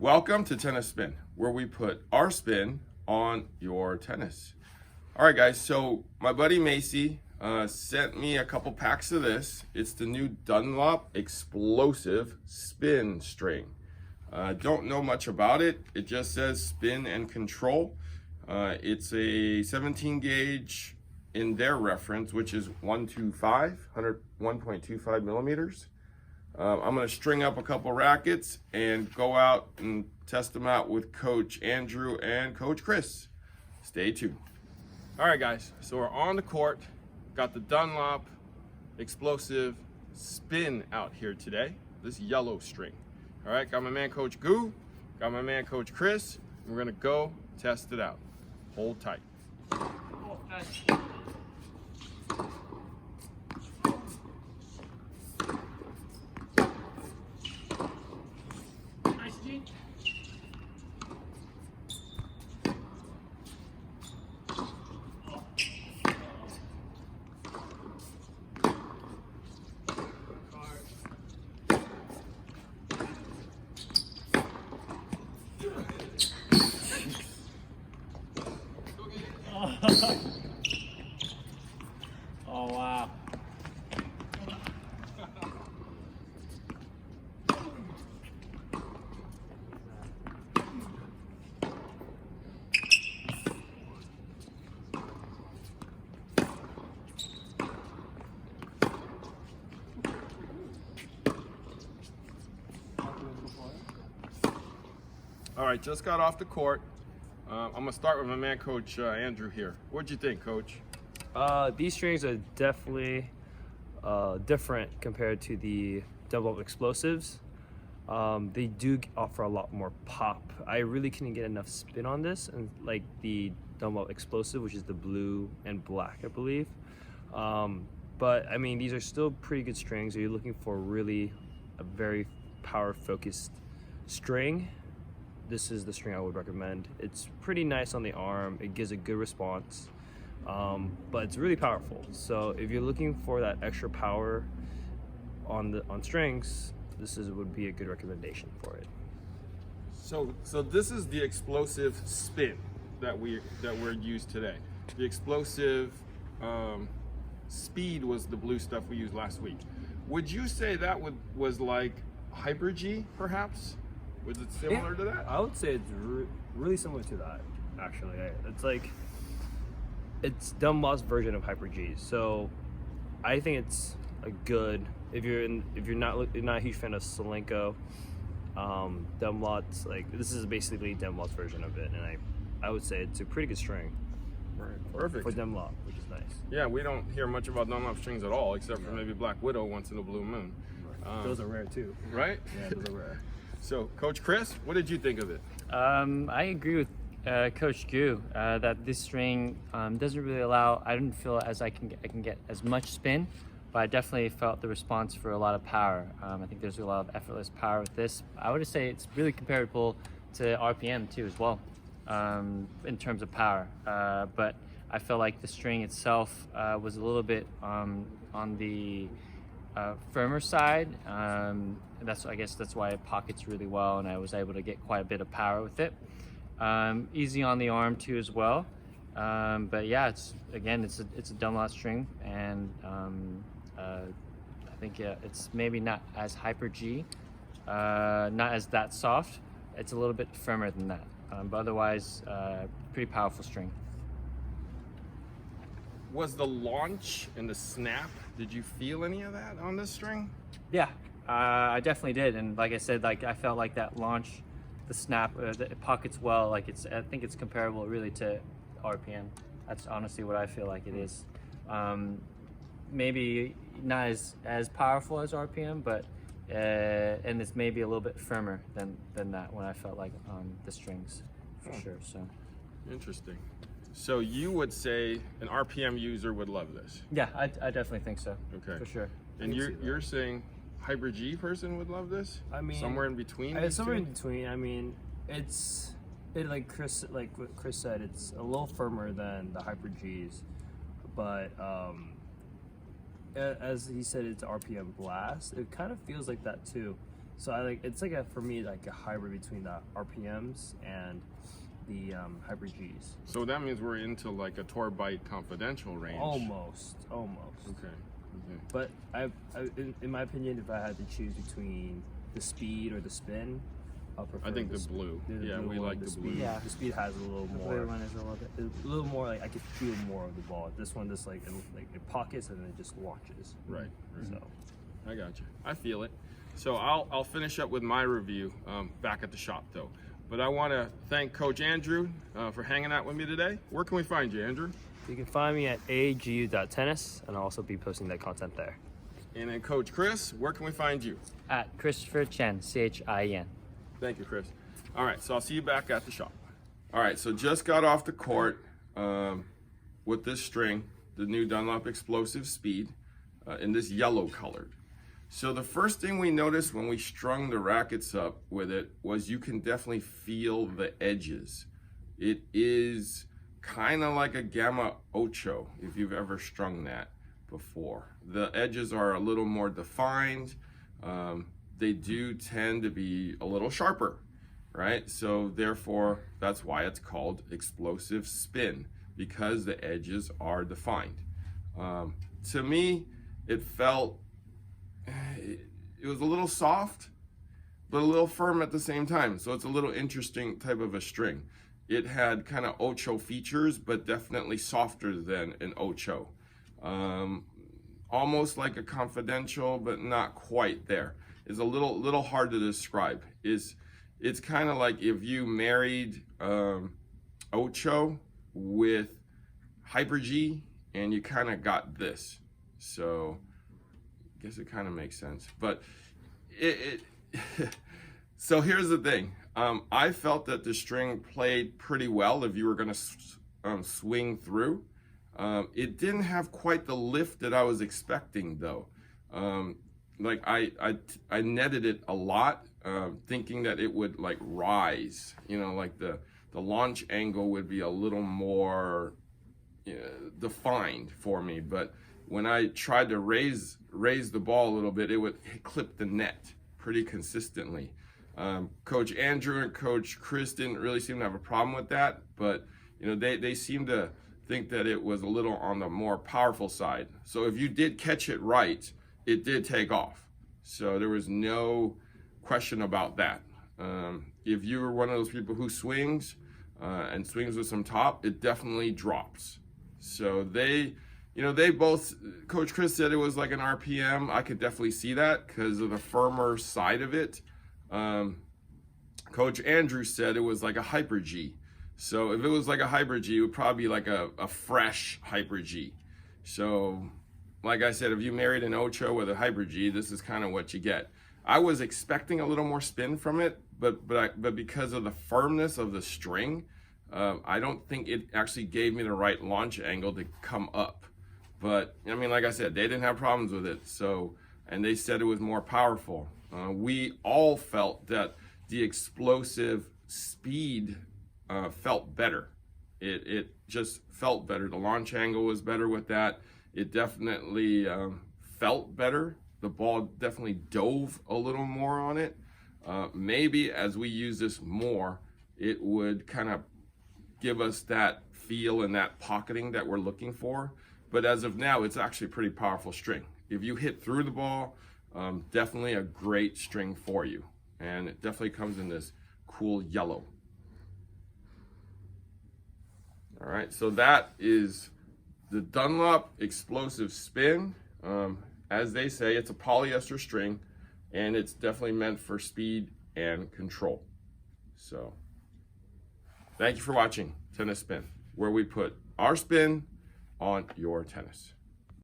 Welcome to Tennis Spin, where we put our spin on your tennis. All right, guys, so my buddy Macys sent me a couple packs of this. It's the new Dunlop Explosive spin string. Don't know much about it. It just says spin and control. It's a 17 gauge in their reference, which is 1.25 millimeters. I'm going to string up a couple rackets and go out and test them out with Coach Andrew and Coach Chris. Stay tuned. All right, guys, so we're on the court. Got the Dunlop Explosive spin out here today. This yellow string. All right, got my man Coach Goo, got my man Coach Chris. We're going to go test it out. Hold tight. Oh, nice. Oh, wow. All right, just got off the court. I'm gonna start with my man Coach Andrew here. What'd you think, Coach? These strings are definitely different compared to the Dunlop Explosives. They do offer a lot more pop. I really couldn't get enough spin on this, and like the Dunlop Explosive, which is the blue and black, I believe. But I mean, these are still pretty good strings. If you're looking for really a very power-focused string, this is the string I would recommend. It's pretty nice on the arm. It gives a good response, but it's really powerful. So if you're looking for that extra power on strings, would be a good recommendation for it. So this is the explosive spin that we're used today. The explosive speed was the blue stuff we used last week. Would you say that was like Hyper G, perhaps? Was it similar to that? I would say it's really similar to that, actually. It's Dunlop's version of Hyper G. So I think it's a good, if you're not a huge fan of Solenko, Dunlop's this is basically Dunlop's version of it, and I would say it's a pretty good string. Right, perfect. For Dunlop, which is nice. Yeah, we don't hear much about Dunlop strings at all, except for maybe Black Widow once in a blue moon. Right. Those are rare too. Right? Yeah, those are rare. So, Coach Chris, what did you think of it? I agree with Coach Gu that this string doesn't really allow. I didn't feel as I can get as much spin, but I definitely felt the response for a lot of power. I think there's a lot of effortless power with this. I would say it's really comparable to RPM too as well, in terms of power. But I felt like the string itself was a little bit on the firmer side. I guess that's why it pockets really well, and I was able to get quite a bit of power with it. Easy on the arm too as well. But yeah, it's a Dunlop string, and I think it's maybe not as Hyper G, not as that soft. It's a little bit firmer than that, but otherwise pretty powerful string. Was the launch and the snap, did you feel any of that on this string? Yeah, I definitely did, and like I said, I felt like that launch, the snap, it pockets well. I think it's comparable really to RPM. That's honestly what I feel like it is. Maybe not as powerful as RPM, but and it's maybe a little bit firmer than that when I felt like the strings, for sure. So interesting. So you would say an RPM user would love this? Yeah, I definitely think so. Okay, for sure. And you're saying Hyper G person would love this? I mean, somewhere in between. Somewhere in between. I mean, like what Chris said, it's a little firmer than the Hyper Gs, but as he said, it's RPM blast. It kind of feels like that too. So it's like for me like a hybrid between the RPMs and the Hyper Gs. So that means we're into like a Tour Bite Confidential range. Almost. Okay. But in my opinion, if I had to choose between the speed or the spin, I'll prefer I think the blue. Yeah, we like the blue. Yeah. The speed has a little The more. blue one is A little more like I could feel more of the ball. This one just like it pockets and then it just launches. Right. So I got you. I feel it. So I'll finish up with my review back at the shop though. But I want to thank Coach Andrew for hanging out with me today. Where can we find you, Andrew? you can find me at agu.tennis, and I'll also be posting that content there. And then Coach Chris, where can we find you? At Christopher Chien, Chien. Thank you, Chris. All right, so I'll see you back at the shop. All right, so just got off the court with this string, the new Dunlop Explosive Speed in this yellow colored. So the first thing we noticed when we strung the rackets up with it was you can definitely feel the edges. It is kind of like a Gamma Ocho, if you've ever strung that before. The edges are a little more defined. They do tend to be a little sharper, right? So therefore, that's why it's called explosive spin, because the edges are defined. To me, it felt, it was a little soft, but a little firm at the same time. So it's a little interesting type of a string. It had kind of Ocho features, but definitely softer than an Ocho. Almost like a Confidential, but not quite there. It's a little hard to describe. It's kind of like if you married Ocho with Hyper G, and you kind of got this. So I guess it kind of makes sense. But so here's the thing. I felt that the string played pretty well if you were going to swing through. It didn't have quite the lift that I was expecting though. Like I netted it a lot, thinking that it would like rise, you know, like the launch angle would be a little more defined for me. But when I tried to raise the ball a little bit, it would clip the net pretty consistently. Coach Andrew and Coach Chris didn't really seem to have a problem with that, but you know, they seemed to think that it was a little on the more powerful side. So if you did catch it right, it did take off. So there was no question about that. If you were one of those people who swings and swings with some top, it definitely drops. So they both, Coach Chris said it was like an RPM. I could definitely see that because of the firmer side of it. Coach Andrew said it was like a Hyper G. So if it was like a Hyper G, it would probably be like a fresh Hyper G. So like I said, if you married an Ocho with a Hyper G, this is kind of what you get. I was expecting a little more spin from it, but because of the firmness of the string, I don't think it actually gave me the right launch angle to come up. But I mean, like I said, they didn't have problems with it. So, and they said it was more powerful. We all felt that the explosive speed felt better. It just felt better. The launch angle was better with that. It definitely felt better. The ball definitely dove a little more on it. Maybe as we use this more, it would kind of give us that feel and that pocketing that we're looking for. But as of now, it's actually a pretty powerful string. If you hit through the ball, definitely a great string for you. And it definitely comes in this cool yellow. All right, so that is the Dunlop Explosive Spin. As they say, it's a polyester string, and it's definitely meant for speed and control. So, thank you for watching Tennis Spin, where we put our spin on your tennis.